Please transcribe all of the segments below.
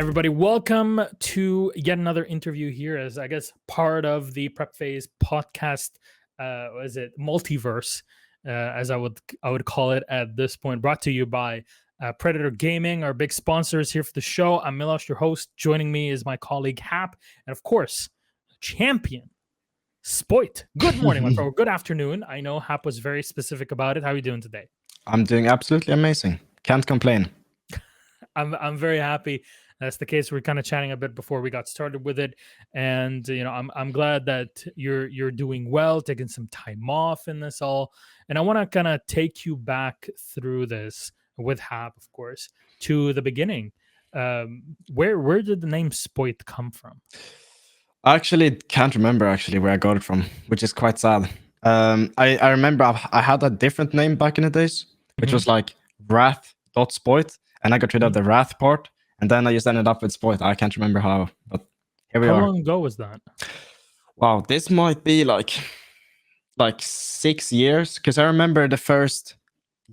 everybody. Welcome to yet another interview here as, I guess, part of the PrepPhase podcast, is it multiverse, as I would call it at this point, brought to you by Predator Gaming, our big sponsors here for the show. I'm Milosh, your host. Joining me is my colleague Hap, and of course, champion Spoit. Good morning, my friend. Good afternoon. I know Hap was very specific about it. How are you doing today? I'm doing absolutely amazing. Can't complain. I'm very happy that's the case. We're kind of chatting a bit before we got started with it, and I'm glad that you're doing well, taking some time off in this all. And I want to kind of take you back through this with Hap, of course, to the beginning. Where did the name Spoit come from? I actually can't remember where I got it from, which is quite sad. I remember I had a different name back in the days, which was like Wrath.Spoit, and I got rid of the Wrath part, and then I just ended up with Spoit. I can't remember how, but here we are. How long ago was that? Wow, this might be like 6 years, because I remember the first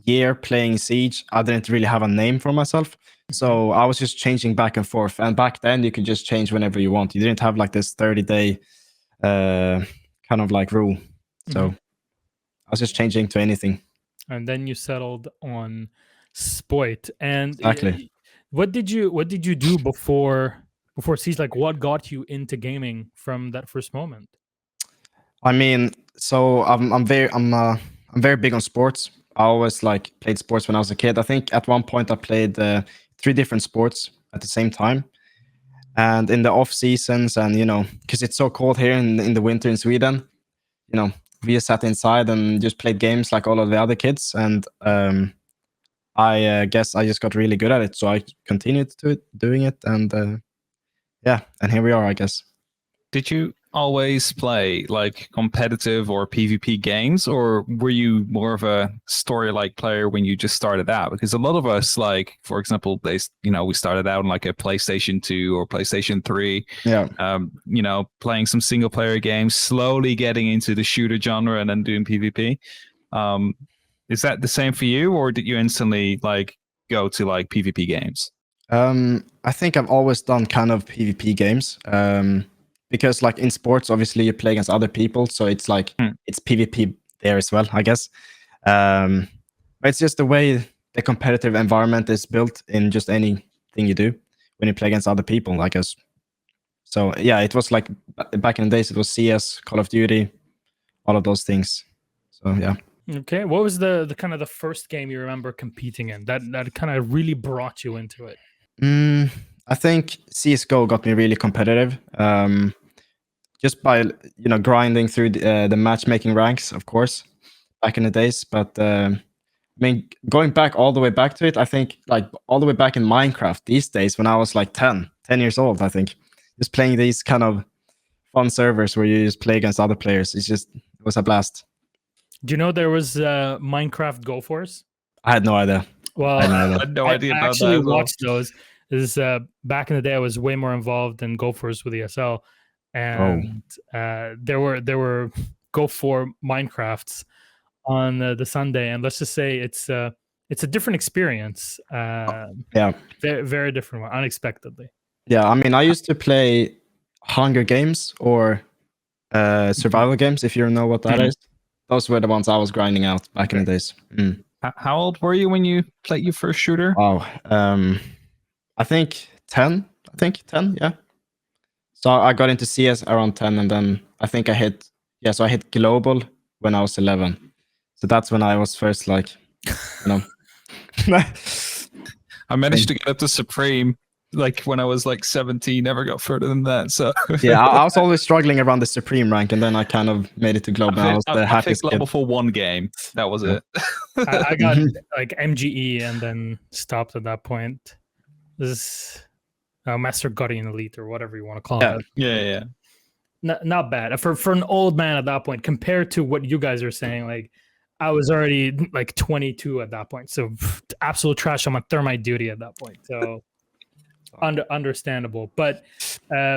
year playing Siege, I didn't really have a name for myself. So I was just changing back and forth. And back then you could just change whenever you want. You didn't have like this 30-day kind of like rule. So I was just changing to anything. And then you settled on Spoit. And exactly. What did you do before Siege? Like, what got you into gaming from that first moment? I mean, so I'm very big on sports. I always like played sports when I was a kid. I think at one point I played 3 different sports at the same time. And in the off seasons, and because it's so cold here in the winter in Sweden, we just sat inside and just played games like all of the other kids. And I guess I just got really good at it, so I continued doing it. And yeah, and here we are, I guess. Did you always play like competitive or PvP games, or were you more of a story-like player when you just started out? Because a lot of us, like, for example, we started out on like a PlayStation 2 or PlayStation 3, playing some single-player games, slowly getting into the shooter genre and then doing PvP. Is that the same for you, or did you instantly like go to like PvP games? I think I've always done kind of PvP games. Because like in sports, obviously you play against other people, so it's like it's PvP there as well, I guess. But it's just the way the competitive environment is built in just anything you do when you play against other people, I guess. So yeah, it was like back in the days, it was CS, Call of Duty, all of those things. So yeah. Okay, what was the kind of the first game you remember competing in that kind of really brought you into it? I think CSGO got me really competitive. Just by grinding through the matchmaking ranks, of course, back in the days. But I mean, going back all the way back to it, I think like all the way back in Minecraft these days when I was like 10 years old, I think, just playing these kind of fun servers where you just play against other players. It was a blast. Do you know there was Minecraft Go Force? I had no idea. Well, I had no idea about that. I actually watched those. This back in the day, I was way more involved in Go Force with ESL. And there were Go for Minecrafts on the Sunday, and let's just say it's a different experience. Yeah, very, very different one, unexpectedly. Yeah, I mean, I used to play Hunger Games or survival games, if you know what that is. Those were the ones I was grinding out back in the days. How old were you when you played your first shooter? Wow, I think 10. Yeah. So I got into CS around 10, and then I think I hit global when I was 11. So that's when I was first like, I managed to get up to Supreme like when I was like 17, never got further than that. So yeah, I was always struggling around the Supreme rank, and then I kind of made it to global. I was the happiest level kid. for one game. That was it. I got like MGE and then stopped at that point. This Master Guardian Elite or whatever you want to call it. Yeah. Not bad for an old man at that point compared to what you guys are saying. Like, I was already like 22 at that point, so absolute trash on my thermite duty at that point. So understandable. But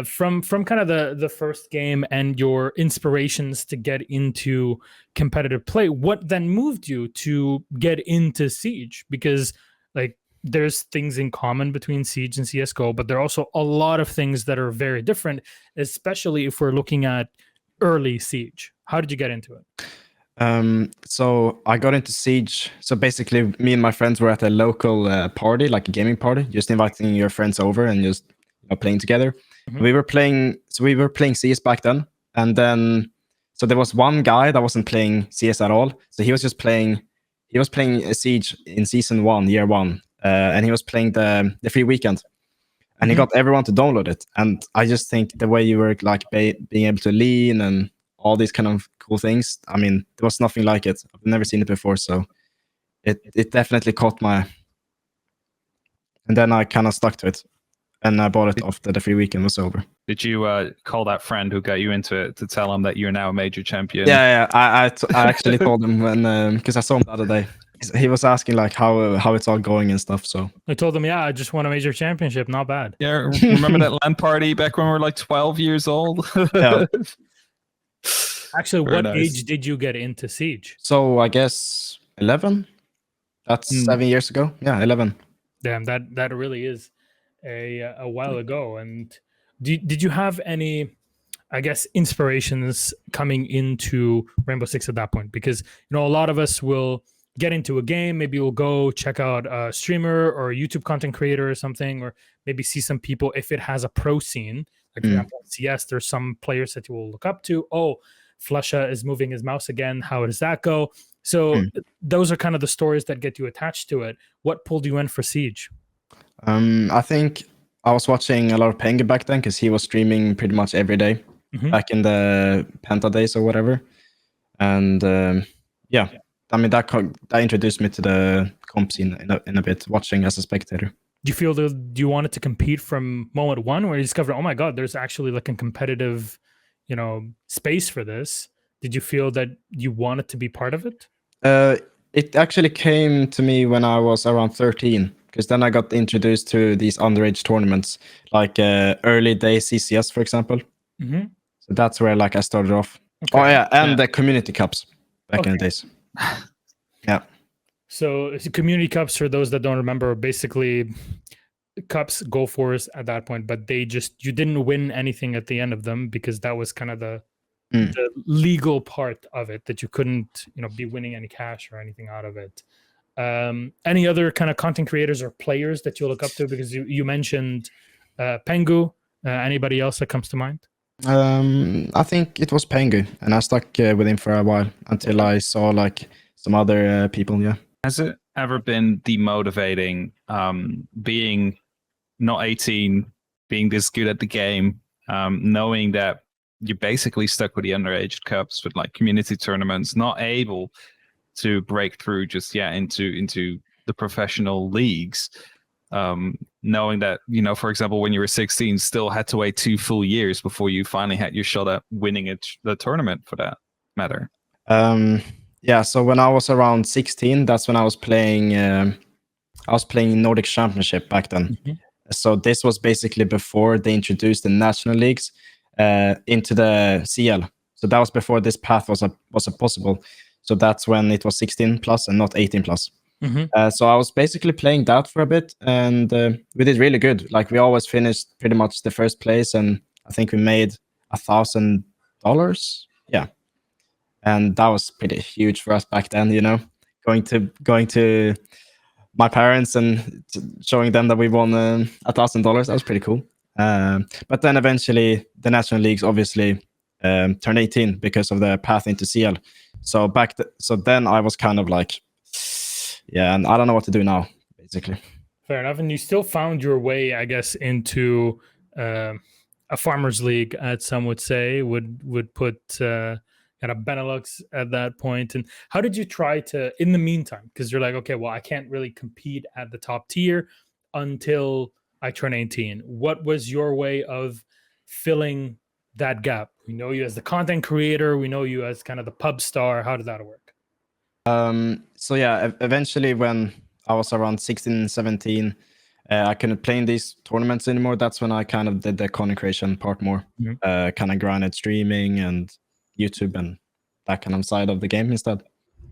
from kind of the first game and your inspirations to get into competitive play, what then moved you to get into Siege? Because like there's things in common between Siege and CSGO, but there are also a lot of things that are very different, especially if we're looking at early Siege. How did you get into it? So I got into Siege. So basically, me and my friends were at a local party, like a gaming party, just inviting your friends over and just playing together. Mhm. We were playing CS back then, and then so there was one guy that wasn't playing CS at all. So he was just playing. He was playing Siege in season 1, year 1, and he was playing the free weekend. And he Mhm. got everyone to download it. And I just think the way you were like being able to lean and all these kind of cool things, I mean, there was nothing like it. I've never seen it before, so it definitely caught my. And then I kind of stuck to it, and I bought it after the free weekend was over. Did you call that friend who got you into it to tell him that you're now a major champion? Yeah. I actually told him when because I saw him the other day. He was asking like how it's all going and stuff. So I told them, yeah, I just won a major championship. Not bad. Yeah, remember that LAN party back when we were like 12 years old? Yeah. Actually, Very what nice. age did you get into Siege? So I guess 11. That's 7 years ago. Yeah, 11. Damn, that really is a while ago. And did you have any, I guess, inspirations coming into Rainbow Six at that point? Because a lot of us will get into a game, maybe we'll go check out a streamer or a YouTube content creator or something, or maybe see some people if it has a pro scene. Like for example, in CS, there's some players that you will look up to. Oh, Flusha is moving his mouse again. How does that go? So those are kind of the stories that get you attached to it. What pulled you in for Siege? I think I was watching a lot of Pengu back then because he was streaming pretty much every day back in the Penta days or whatever. And yeah, I mean that introduced me to the comp scene in a bit, watching as a spectator. Do you feel that you wanted to compete from moment one, where you discovered, oh my god, there's actually like a competitive, space for this? Did you feel that you wanted to be part of it? It actually came to me when I was around 13, because then I got introduced to these underage tournaments, like early day CCS, for example. So that's where like I started off. Okay. Oh yeah, and the community cups back in the days. Yeah. So community cups, for those that don't remember, are basically cups, go fors at that point, but you didn't win anything at the end of them because that was kind of the legal part of it, that you couldn't be winning any cash or anything out of it. Any other kind of content creators or players that you look up to? Because you mentioned Pengu. Anybody else that comes to mind? I think it was Pengu, and I stuck with him for a while until I saw like some other people. Yeah. Has it ever been demotivating being not 18, being this good at the game, knowing that you're basically stuck with the underage cups, with like community tournaments, not able to break through just yet into the professional leagues, knowing that, for example, when you were 16, still had to wait 2 full years before you finally had your shot at winning the tournament, for that matter? Yeah, so when I was around 16, that's when I was playing Nordic Championship back then. So this was basically before they introduced the national leagues into the CL. So that was before this path was possible. So that's when it was 16 plus and not 18 plus. So I was basically playing that for a bit, and we did really good. Like we always finished pretty much the first place, and I think we made $1,000. Yeah. And that was pretty huge for us back then, going to my parents and showing them that we won $1,000. That was pretty cool. But then eventually the national leagues obviously turned 18 because of the path into CL. So so then I was kind of like, yeah, and I don't know what to do now, basically. Fair enough. And you still found your way, I guess, into a farmers league, as some would say, would put kind of Benelux at that point. And how did you try to, in the meantime, because you're like, okay, well, I can't really compete at the top tier until I turn 18. What was your way of filling that gap? We know you as the content creator. We know you as kind of the pub star. How did that work? So yeah, eventually when I was around 16, 17, I couldn't play in these tournaments anymore. That's when I kind of did the content creation part more. Kind of grinded streaming and YouTube and that kind of side of the game instead.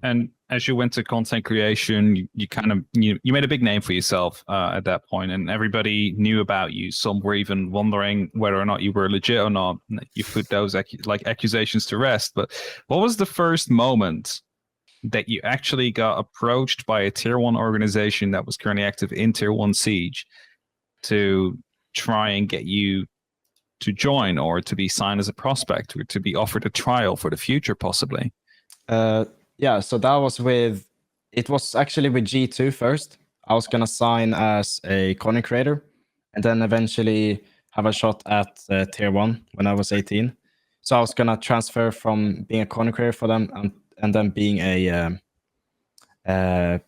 And as you went to content creation, you kind of you made a big name for yourself at that point, and everybody knew about you. Some were even wondering whether or not you were legit or not. You put those accusations to rest. But what was the first moment that you actually got approached by a tier 1 organization that was currently active in tier 1 Siege to try and get you to join, or to be signed as a prospect, or to be offered a trial for the future, possibly? Yeah, so that was it was actually with G2 first. I was gonna sign as a content creator, and then eventually have a shot at tier 1 when I was 18. So I was gonna transfer from being a content creator for them and then being a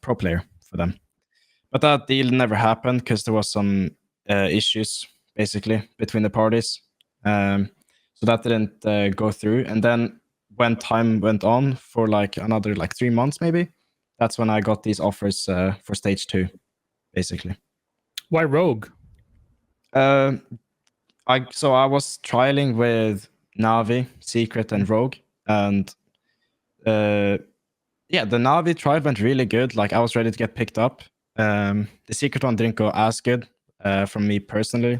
pro player for them. But that deal never happened because there was some issues basically between the parties. So that didn't go through. And then when time went on for like another 3 months maybe, that's when I got these offers for stage 2, basically. Why Rogue? I was trialing with Navi, Secret, and Rogue, and yeah, the Navi trial went really good. Like I was ready to get picked up. The Secret one didn't go as good from me personally.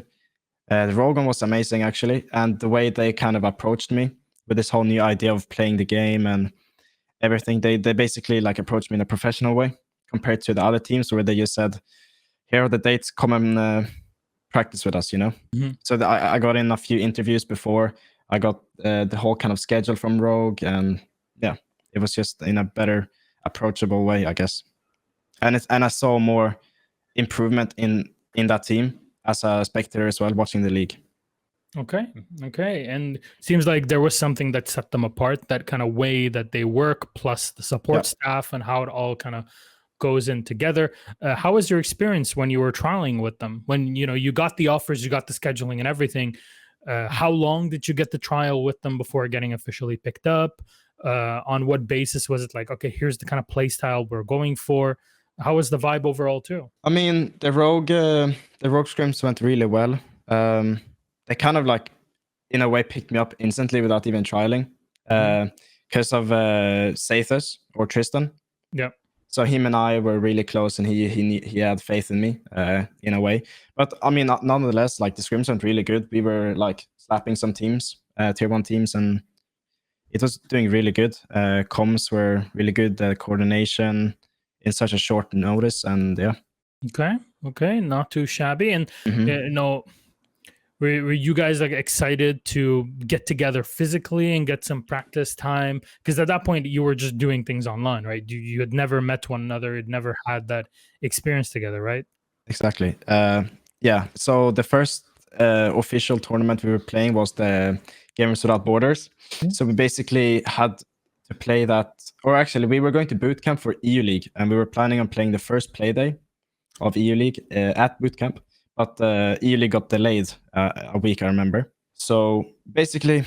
The Rogue one was amazing actually, and the way they kind of approached me with this whole new idea of playing the game and everything, they basically like approached me in a professional way compared to the other teams where they just said, "Here are the dates, come and practice with us," you know. Mhm. So I got in a few interviews before. I got the whole kind of schedule from Rogue, and yeah, it was just in a better, approachable way, I guess. And I saw more improvement in that team as a spectator as well, watching the league. Okay. And seems like there was something that set them apart, that kind of way that they work, plus the support staff and how it all kind of goes in together. How was your experience when you were trialing with them? When you got the offers, you got the scheduling and everything. How long did you get the trial with them before getting officially picked up? On what basis was it like, okay, here's the kind of play style we're going for? How was the vibe overall too? I mean, the Rogue scrims went really well. They kind of like, in a way, picked me up instantly without even trialing, because of Sathus or Tristan. Yeah. So him and I were really close, and he had faith in me in a way. But I mean, nonetheless, like the scrims went really good. We were like slapping some teams, tier 1 teams, and it was doing really good. Comms were really good. Coordination in such a short notice, and yeah. Okay, not too shabby. And Mhm. were you guys like excited to get together physically and get some practice time? Because at that point you were just doing things online, right? You had never met one another, you'd never had that experience together, right? Exactly. Yeah. So the first official tournament we were playing was the Gamers Without Borders. So we basically had to play that, or actually we were going to boot camp for EU League, and we were planning on playing the first play day of EU League at boot camp, but EU League got delayed a week, I remember. So basically,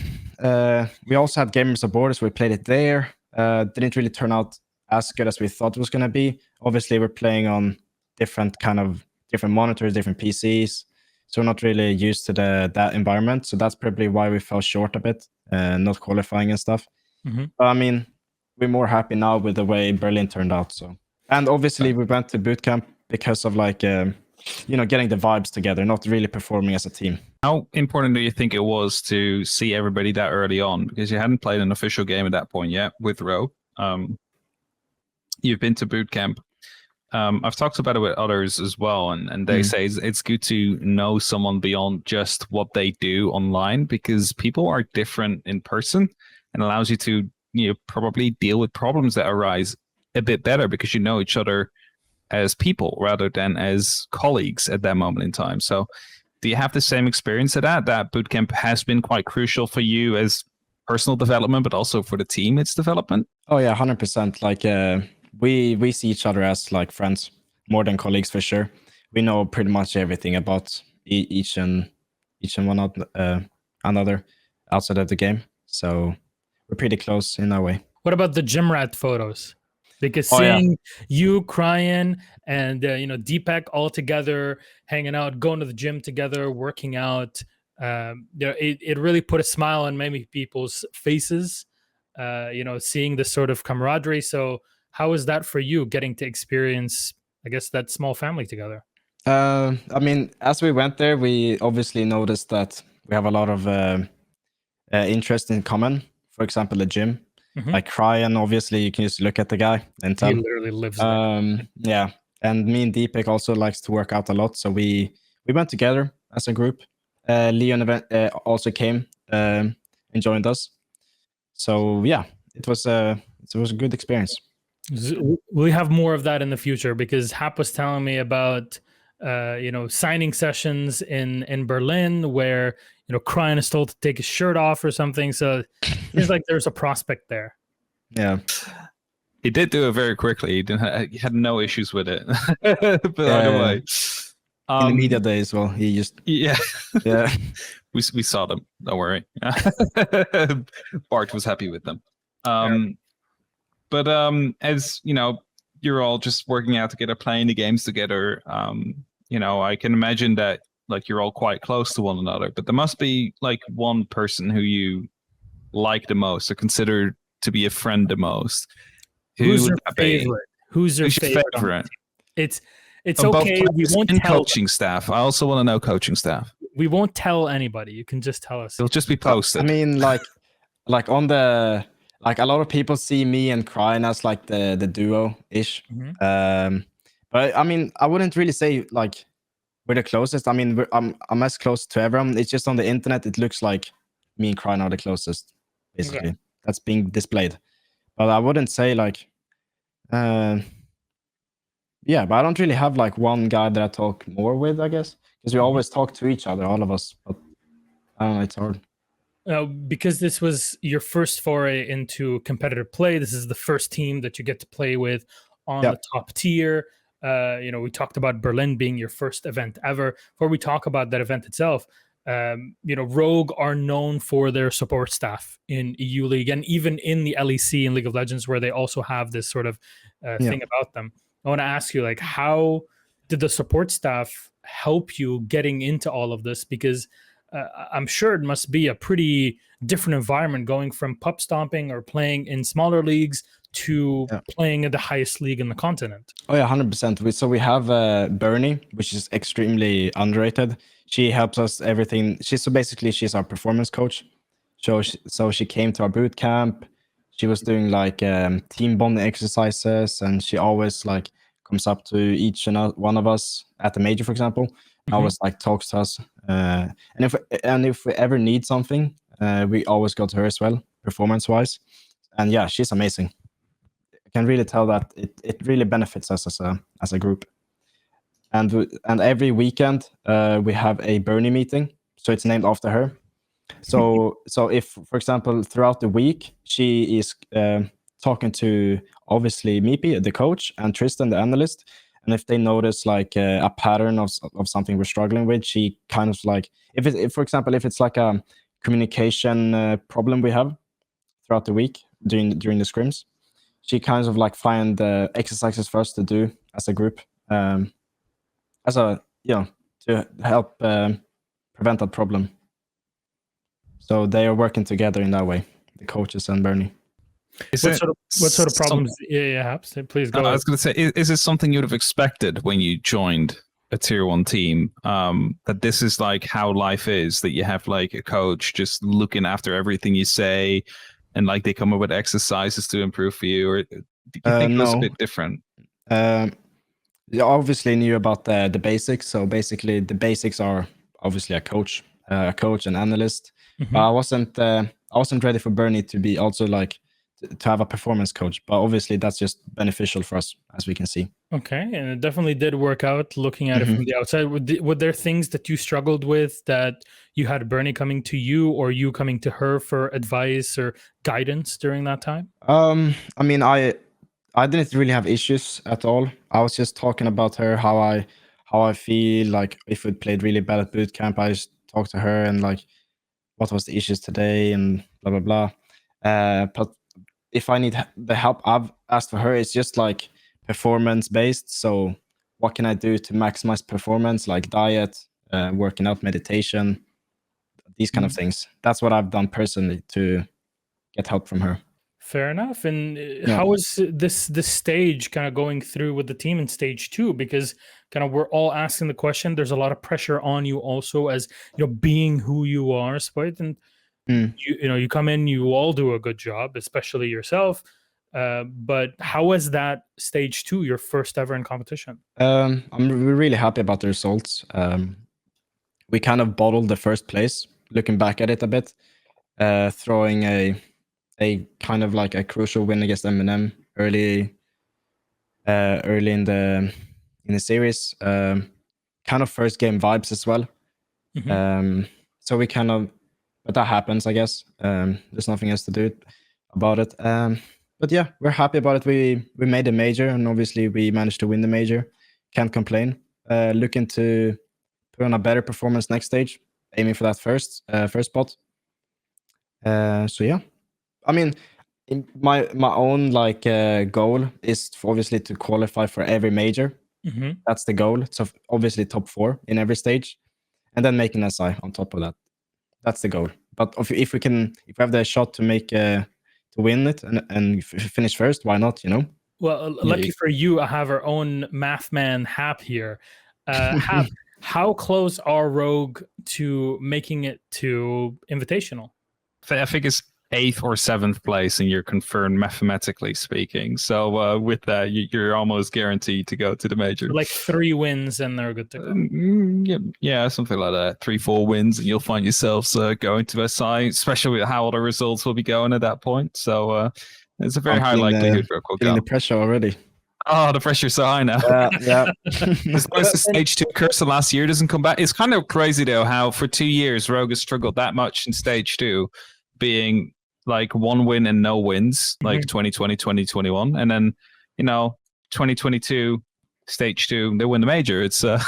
we also had Gamers Without Borders. We played it there. Didn't really turn out as good as we thought it was going to be. Obviously, we're playing on different monitors, different PCs. So we're not really used to that environment. So that's probably why we fell short a bit, not qualifying and stuff. But I mean, we're more happy now with the way Berlin turned out. So, and obviously we went to boot camp because of like, getting the vibes together, not really performing as a team. How important do you think it was to see everybody that early on? Because you hadn't played an official game at that point yet with Rogue. You've been to boot camp. I've talked about it with others as well, and they say it's good to know someone beyond just what they do online, because people are different in person, and allows you to probably deal with problems that arise a bit better because you know each other as people rather than as colleagues at that moment in time. So do you have the same experience of that bootcamp has been quite crucial for you as personal development, but also for the team, its development? Oh yeah, 100%. Like we see each other as like friends more than colleagues for sure. We know pretty much everything about each and one another outside of the game. So we're pretty close in that way. What about the gym rat photos? Because Oh, yeah. seeing you crying and Deepak all together, hanging out, going to the gym together, working out, it really put a smile on many people's faces. Seeing this sort of camaraderie. So how is that for you, getting to experience, I guess, that small family together? I mean, as we went there, we obviously noticed that we have a lot of interest in common. For example, the gym. Like Ryan, obviously, you can just look at the guy and He tell. literally lives there. Yeah, and me and Deepak also likes to work out a lot, so we went together as a group. Leon also came and joined us. So yeah, it was a good experience. We have more of that in the future, because Hap was telling me about signing sessions in Berlin where Kryan is told to take his shirt off or something. So it's like there's a prospect there. Yeah, he did do it very quickly. He had no issues with it. But either way, in the media day as well, he just yeah. we saw them. Don't worry. Bart was happy with them. But as you know, you're all just working out together, playing the games together. I can imagine that like you're all quite close to one another. But there must be like one person who you like the most, or consider to be a friend the most. Who's your favorite? Who's your favorite? It's okay. We won't tell coaching staff. I also want to know coaching staff. We won't tell anybody. You can just tell us. It'll just be posted. I mean, like on the a lot of people see me and Kryan as like the duo ish. But I mean, I wouldn't really say like we're the closest. I mean, I'm as close to everyone. It's just on the internet, it looks like me and Kryan are the closest, basically. Okay. That's being displayed. But I wouldn't say like, but I don't really have like one guy that I talk more with, I guess, because we always talk to each other, all of us. But I don't know, it's hard. Because this was your first foray into competitive play. This is the first team that you get to play with on the top tier. We talked about Berlin being your first event ever. Before we talk about that event itself, Rogue are known for their support staff in EU League, and even in the LEC in League of Legends, where they also have this sort of thing about them. I want to ask you, like, how did the support staff help you getting into all of this? Because I'm sure it must be a pretty different environment going from pup stomping or playing in smaller leagues to playing at the highest league in the continent. Oh yeah, 100%. So we have Bernie, which is extremely underrated. She helps us everything. She's our performance coach. So she came to our boot camp. She was doing like team bonding exercises, and she always like comes up to each and one of us at the major, for example. Always like talks to us. And if we ever need something, we always go to her as well, performance-wise. And yeah, she's amazing. I can really tell that it really benefits us as a group. And every weekend we have a Bernie meeting, so it's named after her. So if, for example, throughout the week she is talking to obviously Mipi, the coach, and Tristan, the analyst, and if they notice like a pattern of something we're struggling with, she kind of like if for example if it's like a communication problem we have throughout the week during the scrims, she kind of like find exercises for us to do as a group, as a to help prevent that problem. So they are working together in that way, the coaches and Bernie. What sort of problems? Please go. I was going to say, is this something you would have expected when you joined a tier 1 team? That this is like how life is, that you have like a coach just looking after everything you say, and like they come up with exercises to improve for you, or do you think it was a bit different? You obviously knew about the basics. So basically, the basics are obviously a coach and analyst. But I wasn't ready for Bernie to be also like to have a performance coach, but obviously that's just beneficial for us, as we can see. Okay, and it definitely did work out looking at it from the outside. Were there things that you struggled with that you had Bernie coming to you, or you coming to her for advice or guidance during that time? I mean, I didn't really have issues at all. I was just talking about her, how I feel like if we played really bad at boot camp, I just talked to her and like what was the issues today and blah blah blah. But if I need the help I've asked for her, it's just like performance based. So what can I do to maximize performance, like diet, working out, meditation, these kind of things. That's what I've done personally to get help from her. Fair enough. And how is this stage kind of going through with the team in stage 2? Because kind of we're all asking the question. There's a lot of pressure on you also, as being who you are, Spoit, and you come in, you all do a good job, especially yourself. But how was that stage 2, your first ever in competition? We're really happy about the results. We kind of bottled the first place. Looking back at it a bit, throwing a kind of like a crucial win against M&M early in the series. Kind of first game vibes as well. So we kind of, but that happens, I guess. There's nothing else to do about it. But yeah, we're happy about it. We made a major, and obviously we managed to win the major. Can't complain. Looking to put on a better performance next stage, aiming for that first spot. So yeah, I mean, my own like goal is obviously to qualify for every major. That's the goal. So obviously top 4 in every stage, and then make an SI on top of that. That's the goal. But if we have the shot to make to win it and finish first, why not? Well, lucky for you, I have our own math man Hap here. Hap, how close are Rogue to making it to Invitational? I think it's 8th or 7th place, and you're confirmed mathematically speaking. So with that, you're almost guaranteed to go to the major. Like 3 wins and they're good to go. Yeah, something like that. 3-4 wins, and you'll find yourselves going to SI, especially with how all the results will be going at that point. So it's a very high likelihood for a feeling the pressure already. Oh, the pressure's so high now. Yeah. As long as the stage 2 curse of last year doesn't come back. It's kind of crazy though how for 2 years Rogue has struggled that much in stage 2, being like 1 win and no wins, like 2020, 2021. And then, 2022, stage 2, they win the major. It's a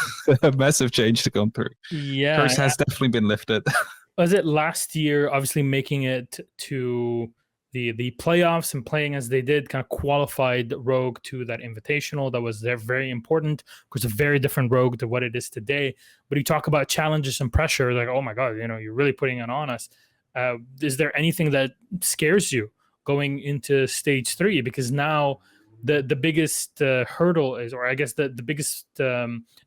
massive change to come through. Yeah. Curse has definitely been lifted. Was it last year, obviously making it to the playoffs and playing as they did, kind of qualified Rogue to that Invitational? That was very important, because a very different Rogue to what it is today. But you talk about challenges and pressure, like, oh my God, you're really putting it on us. Is there anything that scares you going into stage 3? Because now the biggest hurdle is, or I guess the biggest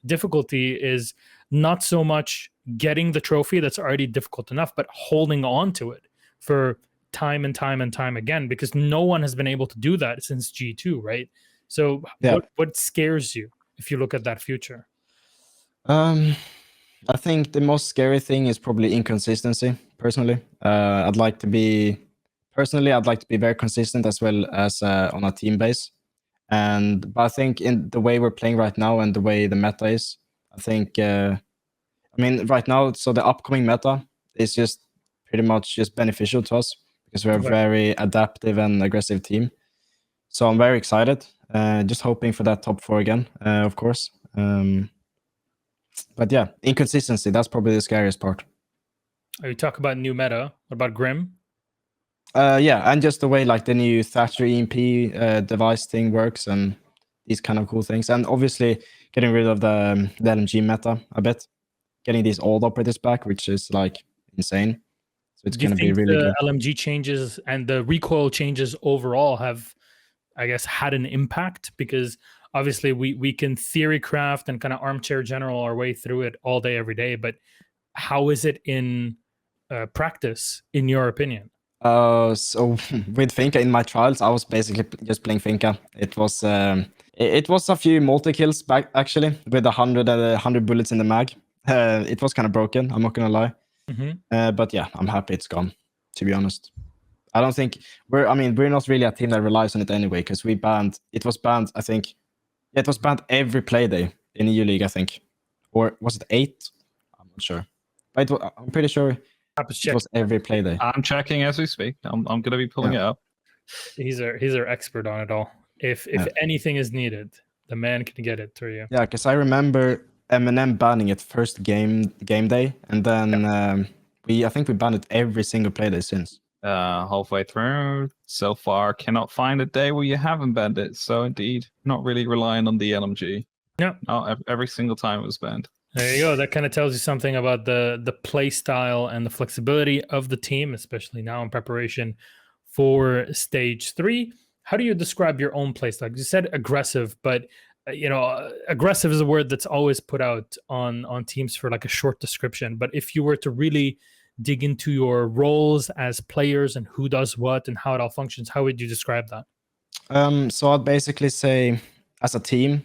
difficulty is not so much getting the trophy, that's already difficult enough, but holding on to it for time and time and time again, because no one has been able to do that since G2, right? So what scares you if you look at that future? I think the most scary thing is probably inconsistency. Personally, I'd like to be very consistent as well as on a team base. But I think in the way we're playing right now and the way the meta is, I think, right now, so the upcoming meta is just pretty much just beneficial to us because we're a very adaptive and aggressive team. So I'm very excited. Just hoping for that top 4 again, of course. But yeah, inconsistency, that's probably the scariest part. You talk about new meta. What about Grim? Yeah, and just the way like the new Thatcher EMP device thing works and these kind of cool things. And obviously getting rid of the LMG meta a bit. Getting these old operators back, which is like insane. So it's going to be really good. LMG changes and the recoil changes overall have, I guess, had an impact, because obviously we can theory craft and kind of armchair general our way through it all day, every day. But how is it in practice, in your opinion? So with Finka in my trials, I was basically just playing Finka. It was a few multi-kills back, actually, with 100 bullets in the mag. It was kind of broken, I'm not gonna lie. But yeah, I'm happy it's gone, to be honest. I don't think we're not really a team that relies on it anyway, because it was banned, I think. Yeah, it was banned every play day in EU League, I think. Or was it 8? I'm not sure. But I'm pretty sure it was every play day. I'm checking as we speak. I'm going to be pulling it up. He's our expert on it all. If anything is needed, the man can get it through you. Yeah, because I remember M&M banning it first game day, and then I think we banned it every single play day since. Halfway through so far, cannot find a day where you haven't banned it. So indeed, not really relying on the LMG. Yeah, no, every single time it was banned. There you go. That kind of tells you something about the play style and the flexibility of the team, especially now in preparation for stage 3. How do you describe your own play style? You said aggressive, but aggressive is a word that's always put out on teams for like a short description. But if you were to really dig into your roles as players and who does what and how it all functions, how would you describe that? So I'd basically say, as a team,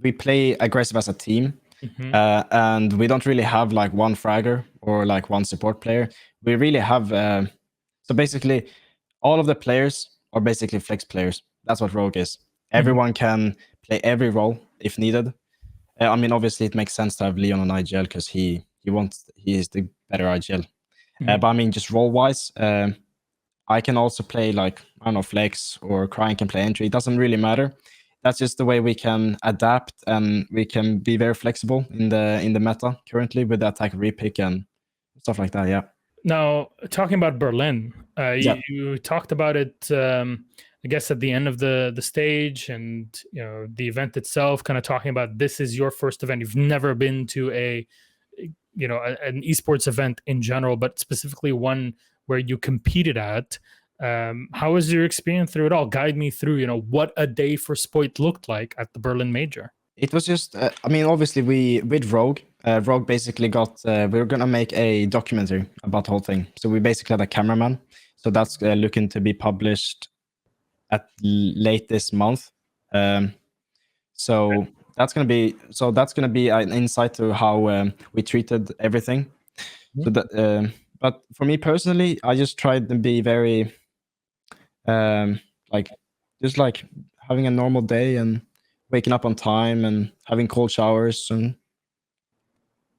we play aggressive as a team, and we don't really have like one fragger or like one support player. We really have so basically all of the players are basically flex players. That's what Rogue is. Everyone can play every role if needed. I mean, obviously, it makes sense to have Leon on IGL because he is the better IGL. But I mean, just role wise, I can also play like, I don't know, flex, or Crying can play entry. It doesn't really matter. That's just the way we can adapt, and we can be very flexible in the meta currently with the attack repick and stuff like that. Yeah. Now, talking about Berlin, Yeah. you talked about it, I guess, at the end of the stage, and the event itself. Kind of talking about this is your first event. You've never been to an esports event in general, but specifically one where you competed at. How was your experience through it all? Guide me through, what a day for Spoit looked like at the Berlin Major. It was just, I mean, obviously with Rogue, Rogue basically got, we were going to make a documentary about the whole thing. So we basically had a cameraman. So that's looking to be published at late this month. So that's going to be an insight to how we treated everything. So that, but for me personally, I just tried to be very, just like having a normal day and waking up on time and having cold showers, and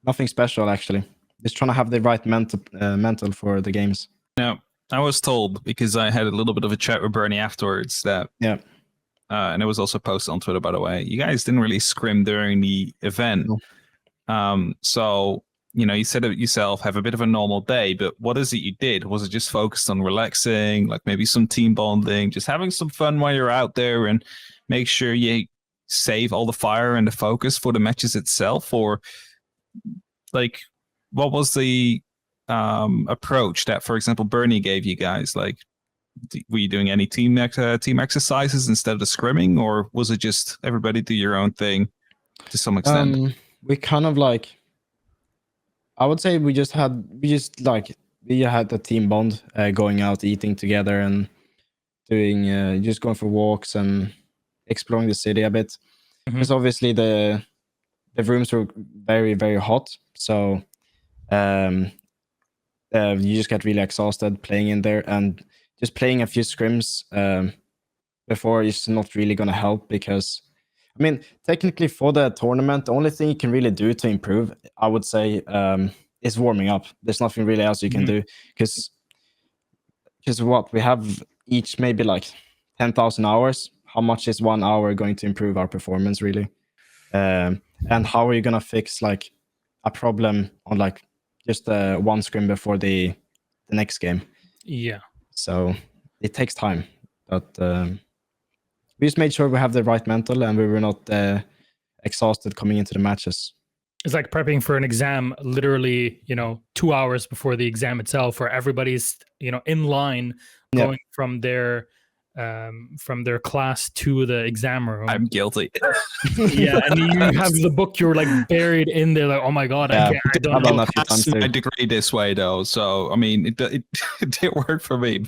nothing special actually. Just trying to have the right mental for the games. Now, I was told, because I had a little bit of a chat with Bernie afterwards, that and it was also posted on Twitter, by the way, you guys didn't really scrim during the event. No. So you said it yourself, have a bit of a normal day, but what is it you did? Was it just focused on relaxing, like maybe some team bonding, just having some fun while you're out there, and make sure you save all the fire and the focus for the matches itself? Or like, what was the approach that, for example, Bernie gave you guys? Like, were you doing any team exercises instead of the scrimming, or was it just everybody do your own thing to some extent? We kind of like, I would say we had the team bond, going out, eating together, and doing just going for walks and exploring the city a bit. Because obviously the rooms were very, very hot, so you just get really exhausted playing in there, and just playing a few scrims before is not really going to help, because I mean, technically for the tournament, the only thing you can really do to improve, I would say, is warming up. There's nothing really else you can do, because what we have each maybe like 10,000 hours. How much is 1 hour going to improve our performance really? And how are you gonna fix like a problem on like just one scrim before the next game? Yeah. So it takes time, but we just made sure we have the right mental, and we were not exhausted coming into the matches. It's like prepping for an exam, literally, 2 hours before the exam itself, where everybody's, in line going from their class to the exam room. I'm guilty. Yeah, and you have the book, you're like buried in there, like, oh my god, I don't know. I've passed my degree this way though, so I mean, it did work for me.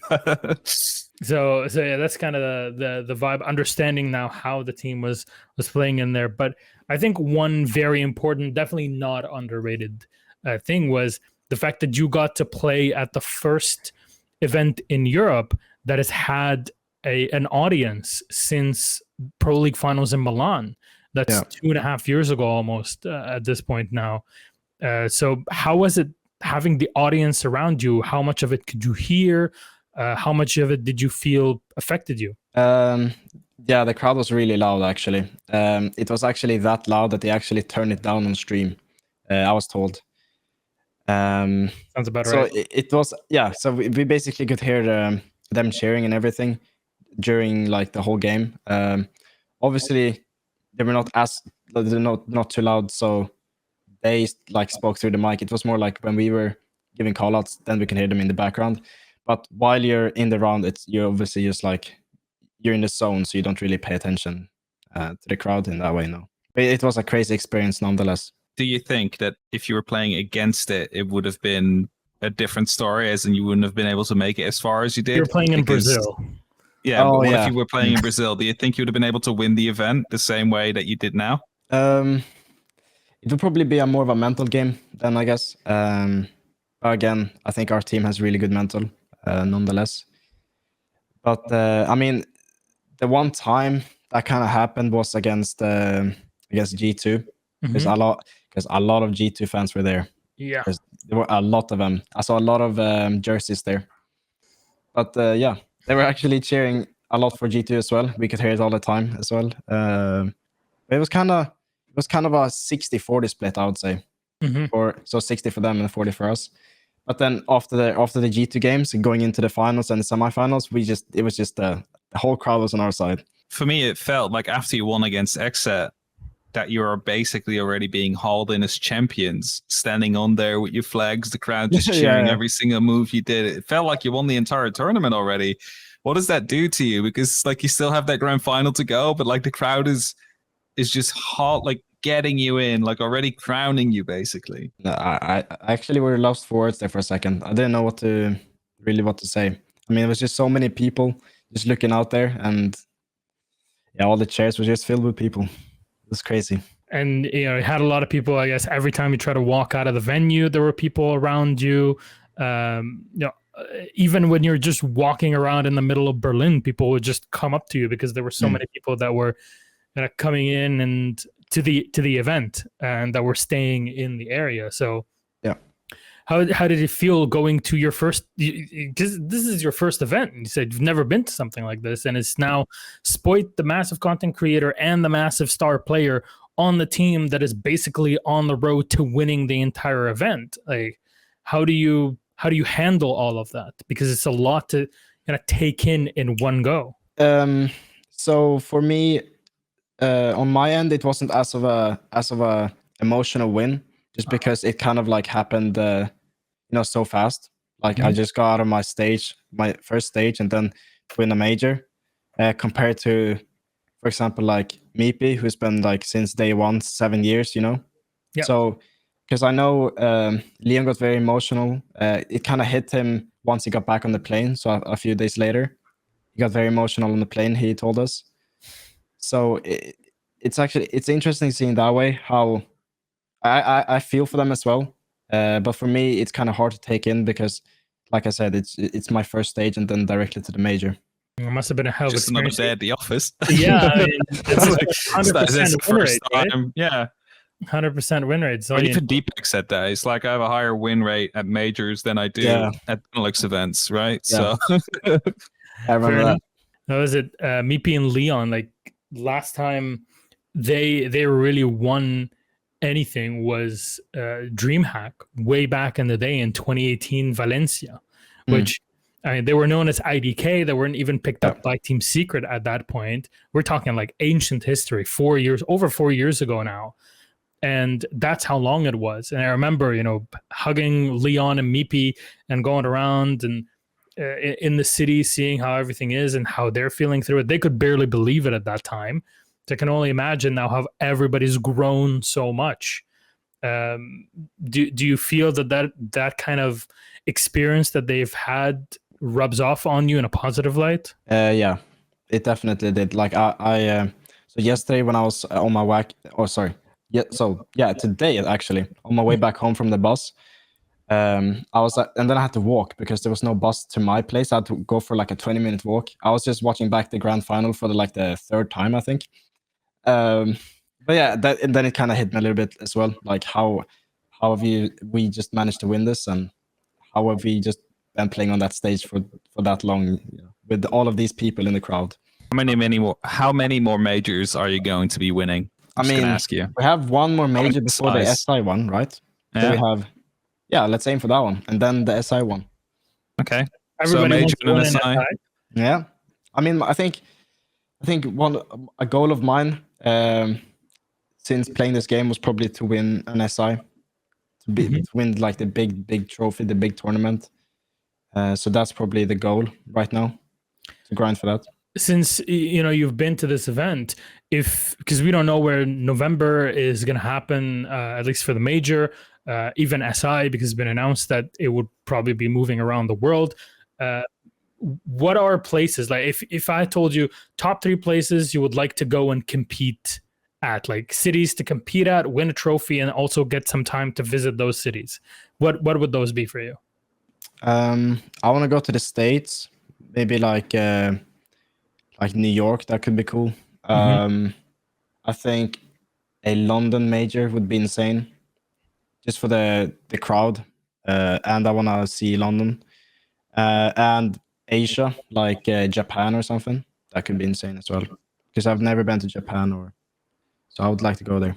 So yeah, that's kind of the vibe. Understanding now how the team was playing in there, but I think one very important, definitely not underrated thing was the fact that you got to play at the first event in Europe that has had an audience since Pro League Finals in Milan. That's 2.5 years ago almost at this point now. So how was it having the audience around you? How much of it could you hear? How much of it did you feel affected you? Yeah, the crowd was really loud actually. It was actually that loud that they actually turned it down on stream, I was told. Sounds about so right. It was, yeah, so we basically could hear them cheering and everything during like the whole game. Obviously they were not too loud, so they like spoke through the mic. It was more like when we were giving call outs, then we can hear them in the background. But while you're in the round, you're obviously just like you're in the zone, so you don't really pay attention to the crowd in that way. No, but it was a crazy experience nonetheless. Do you think that if you were playing against it, it would have been a different story, as in you wouldn't have been able to make it as far as you did? You're playing in Brazil. Yeah, Oh, but what yeah. if you were playing in Brazil? Do you think you would have been able to win the event the same way that you did now? It would probably be more of a mental game then, I guess. But again, I think our team has really good mental, nonetheless. But I mean, the one time that kind of happened was against G2, because Mhm. a lot of G2 fans were there. Yeah. Because there were a lot of them. I saw a lot of jerseys there. But yeah, they were actually cheering a lot for G2 as well. We could hear it all the time as well. It was kind of a 60-40 split, I would say. Mhm. So 60 for them and 40 for us. But then after the G2 games and going into the finals and the semifinals, it was just the whole crowd was on our side. For me, it felt like after you won against Exet, that you are basically already being hauled in as champions, standing on there with your flags, the crowd just cheering Yeah. every single move you did. It felt like you won the entire tournament already. What does that do to you? Because like you still have that grand final to go, but like the crowd is just hot, like getting you in, like already crowning you basically. No, I actually were lost for words there for a second. I didn't know what to say. I mean, it was just so many people just looking out there, and yeah, all the chairs were just filled with people. It was crazy. And it had a lot of people. I guess every time you try to walk out of the venue, there were people around you. Even when you're just walking around in the middle of Berlin, people would just come up to you because there were so many people that were coming in and to the event and that were staying in the area. So yeah, how did it feel going to your first? This is your first event. You said you've never been to something like this, and it's now Spoit, the massive content creator and the massive star player, on the team that is basically on the road to winning the entire event. Like, how do you handle all of that? Because it's a lot to take in one go. So for me, on my end, it wasn't as of a emotional win, just because it kind of like happened, so fast. Like I just got out of my first stage, and then win a major, compared to, for example, like Meepy, who's been like since day one, 7 years, Yep. So, because I know Leon got very emotional. It kind of hit him once he got back on the plane. So a few days later, he got very emotional on the plane, he told us. So it's interesting seeing that way how I feel for them as well. But for me, it's kind of hard to take in because, like I said, it's my first stage and then directly to the major. It must have been a hell of Just another experience. day at the office. Yeah, I mean, it's That's 100% the win first rate, time. right? Yeah. 100% win rate. So Or even Deepak said that. It's like I have a higher win rate at majors than I do at Benelux events, right? Yeah. So I remember that. That was it. Meepy and Leon, like last time they really won anything was DreamHack way back in the day in 2018 Valencia, which they were known as IDK. They weren't even picked up by Team Secret at that point. We're talking like ancient history, over 4 years ago now. And that's how long it was. And I remember, hugging Leon and Meepy and going around and in the city, seeing how everything is and how they're feeling through it. They could barely believe it at that time. So I can only imagine now how everybody's grown so much. Do you feel that kind of experience that they've had rubs off on you in a positive light? Yeah, it definitely did. Like so yesterday when I was on my way, today actually on my way back home from the bus, I was and then I had to walk because there was no bus to my place. I had to go for like a 20-minute walk. I was just watching back the grand final for the third time, I think. But yeah, and then it kind of hit me a little bit as well. Like how have we just managed to win this, and how have we just been playing on that stage for that long, with all of these people in the crowd? How many more majors are you going to be winning? I'm just gonna ask you. We have one more major before the SI one, right? Yeah. So we have, let's aim for that one, and then the SI one. Okay. Everybody so Major and SI. Yeah, I mean, I think a goal of mine, since playing this game, was probably to win an SI, to win like the big trophy, the big tournament. So that's probably the goal right now, to grind for that. Since you've been to this event, because we don't know where November is going to happen, at least for the major, even SI, because it's been announced that it would probably be moving around the world. What are places, like if I told you top 3 places you would like to go and compete at, like cities to compete at, win a trophy, and also get some time to visit those cities, what would those be for you? I want to go to the States, maybe like New York. That could be cool. I think a London major would be insane, just for the crowd, and I want to see London, and Asia, like Japan or something. That could be insane as well, because I've never been to Japan, so I would like to go there.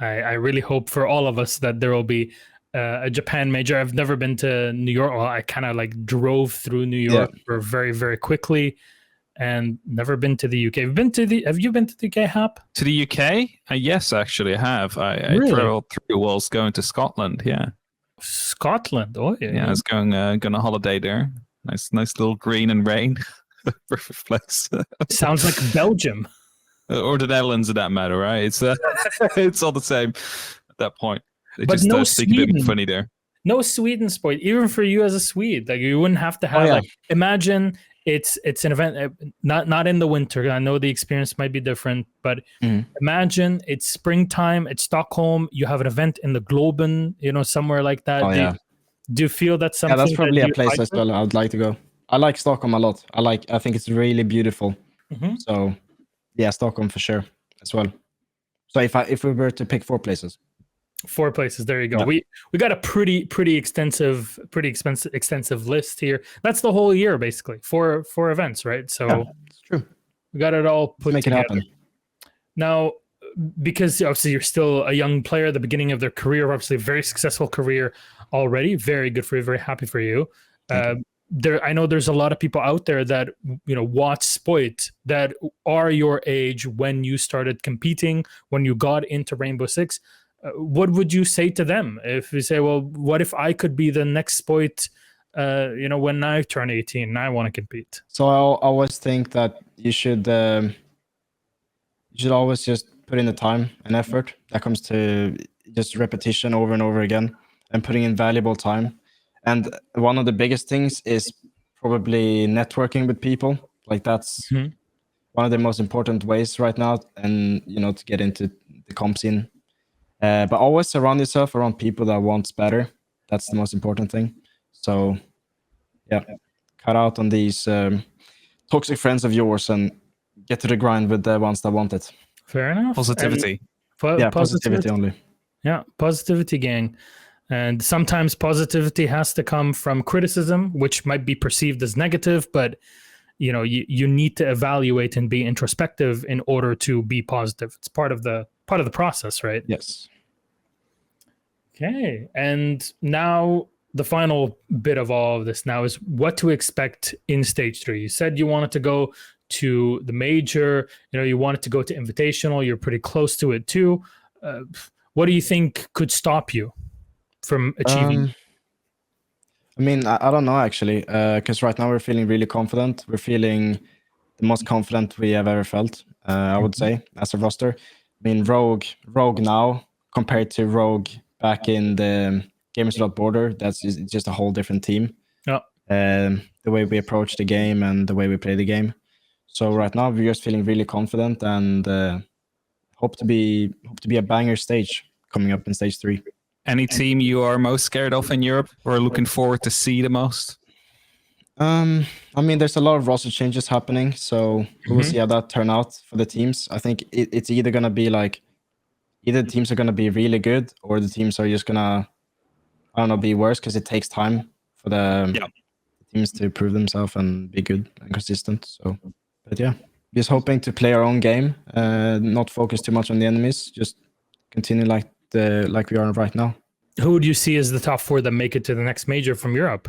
I really hope for all of us that there will be a Japan major. I've never been to New York. Well, I kind of like drove through New York for very, very quickly, and never been to the UK. Have you been to the UK, Hap? To the UK? Yes, actually, I have. I Really? traveled through whilst going to Scotland. Yeah. Scotland. Oh yeah. Yeah, I was going on holiday there. Nice little green and rain. Perfect place. Sounds like Belgium. Or the Netherlands, for that matter, right? It's it's all the same at that point. They But just no speak a bit Sweden. funny there. No Sweden Spoit, even for you as a Swede. Like you wouldn't have to have like, imagine it's an event not in the winter. I know the experience might be different, but imagine it's springtime, it's Stockholm, you have an event in the Globen, somewhere like that. Do you feel that's something? Yeah, that's probably a place like as well I would like to go. I like Stockholm a lot. I think it's really beautiful. So yeah, Stockholm for sure as well. So if we were to pick 4 places. 4 places, there you go. Yeah. We got a pretty extensive list here. That's the whole year basically. 4 events, right? So yeah, it's true. We got it all put Let's make together. it happen. Now, because obviously you're still a young player at the beginning of their career, obviously a very successful career already. Very good for you. Very happy for you. I know there's a lot of people out there that watch Spoit that are your age when you started competing, when you got into Rainbow Six. What would you say to them if you say, well, what if I could be the next Spoit, when I turn 18 and I want to compete? So I always think that you should always just put in the time and effort that comes to just repetition over and over again and putting in valuable time. And one of the biggest things is probably networking with people. Like that's one of the most important ways right now, and to get into the comp scene. But always surround yourself around people that wants better. That's the most important thing. So yeah, cut out on these toxic friends of yours and get to the grind with the ones that want it. Fair enough. Positivity. Positivity only. Yeah, positivity, gang. And sometimes positivity has to come from criticism, which might be perceived as negative, but you need to evaluate and be introspective in order to be positive. It's part of the process, right? Yes. Okay. And now the final bit of all of this now is what to expect in stage 3. You said you wanted to go to the major, you wanted to go to invitational. You're pretty close to it too. What do you think could stop you from achieving? I mean, I don't know actually, because right now we're feeling really confident. We're feeling the most confident we have ever felt, I would say, as a roster. I mean, Rogue now compared to Rogue back in the Gamers Without Border, that's just a whole different team. Yeah. The way we approach the game and the way we play the game. So right now we're just feeling really confident and hope to be a banger stage coming up in stage 3. Any team you are most scared of in Europe or looking forward to see the most? I mean, there's a lot of roster changes happening, so we'll see how that turn out for the teams. I think it's either gonna be like either the teams are gonna be really good or the teams are just gonna, I don't know, be worse because it takes time for the teams to prove themselves and be good and consistent. So, but yeah, just hoping to play our own game, not focus too much on the enemies, just continue like we are right now. Who would you see as the top 4 that make it to the next major from Europe?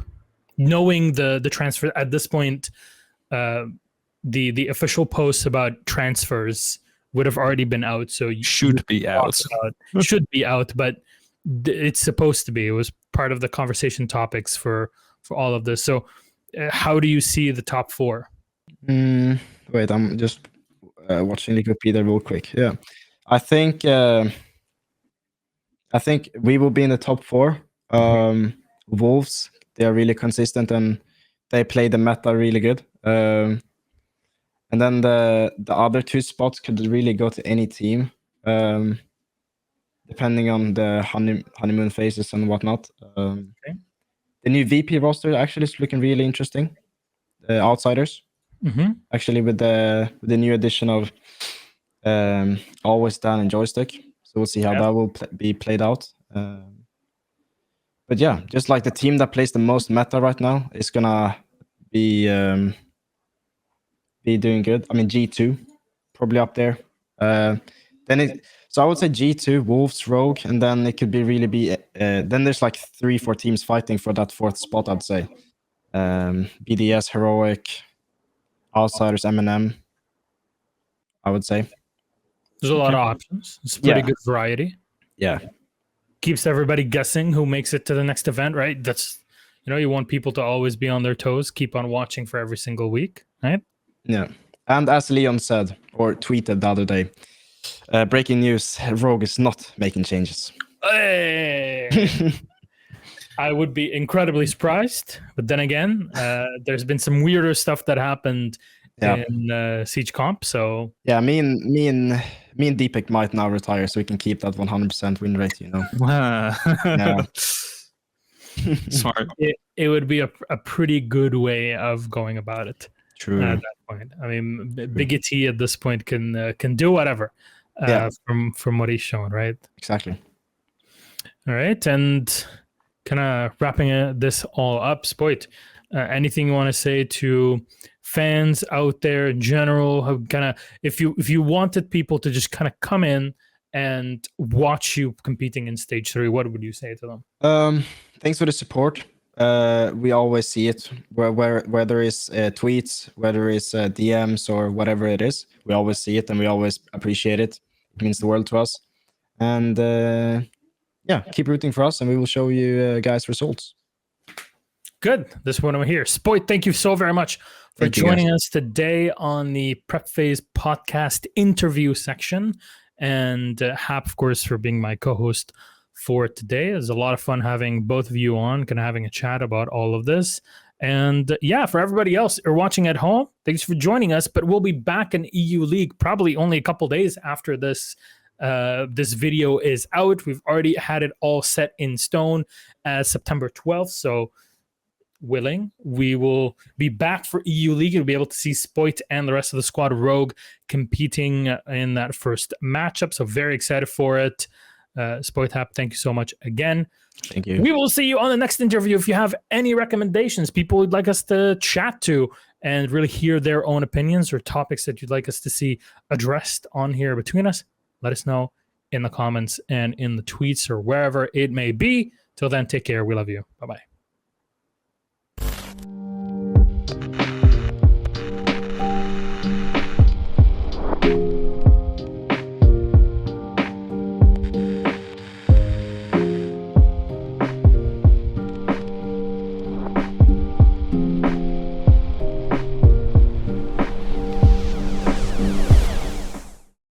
Knowing the transfer at this point, the official posts about transfers would have already been out. So should be out, but it's supposed to be. It was part of the conversation topics for for all of this. So how do you see the top four? Wait, I'm just watching Wikipedia real quick. Yeah, I think we will be in the top four. Wolves, they are really consistent and they play the meta really good. And then the other two spots could really go to any team, depending on the honeymoon phases and whatnot. Okay. The new VP roster actually is looking really interesting. Outsiders, actually, with the new addition of Always Dan and Joystick. So we'll see how that will be played out. But yeah, just like the team that plays the most meta right now is gonna be doing good. I mean, G2 probably up there. So I would say G2, Wolves, Rogue, and then it could be really be. Then there's like 3-4 teams fighting for that fourth spot. I'd say BDS, Heroic, Outsiders, M&M. I would say there's a lot of options. It's a pretty good variety. Yeah. Keeps everybody guessing who makes it to the next event, right? That's, you want people to always be on their toes, keep on watching for every single week, right? Yeah. And as Leon said, or tweeted the other day, breaking news, Rogue is not making changes. Hey! I would be incredibly surprised. But then again, there's been some weirder stuff that happened in Siege Comp, so... Yeah, me and Deepak might now retire so we can keep that 100% win rate, Yeah. Smart. It would be a pretty good way of going about it. True. At that point, I mean, Big T at this point can do whatever from what he's shown, right? Exactly. All right, and kind of wrapping this all up, Spoit, anything you want to say to fans out there in general? How kind of if you wanted people to just kind of come in and watch you competing in stage 3, what would you say to them? Thanks for the support. We always see it whether it's tweets, whether it's DMs or whatever it is. We always see it and we always appreciate it. It means the world to us. And keep rooting for us and we will show you guys results. Good. This is what I'm here. Spoit, thank you so very much for joining us today on the PrepPhase podcast interview section. And Hap, of course, for being my co-host for today. It was a lot of fun having both of you on, kind of having a chat about all of this. And for everybody else you're watching at home, thanks for joining us. But we'll be back in EU League probably only a couple days after this this video is out. We've already had it all set in stone as September 12th. So willing, we will be back for EU League. You'll be able to see Spoit and the rest of the squad Rogue competing in that first matchup. So very excited for it. Spoit Hap, thank you so much again. Thank you. We will see you on the next interview. If you have any recommendations, people would like us to chat to and really hear their own opinions or topics that you'd like us to see addressed on here between us, let us know in the comments and in the tweets or wherever it may be. Till then, take care. We love you. Bye-bye.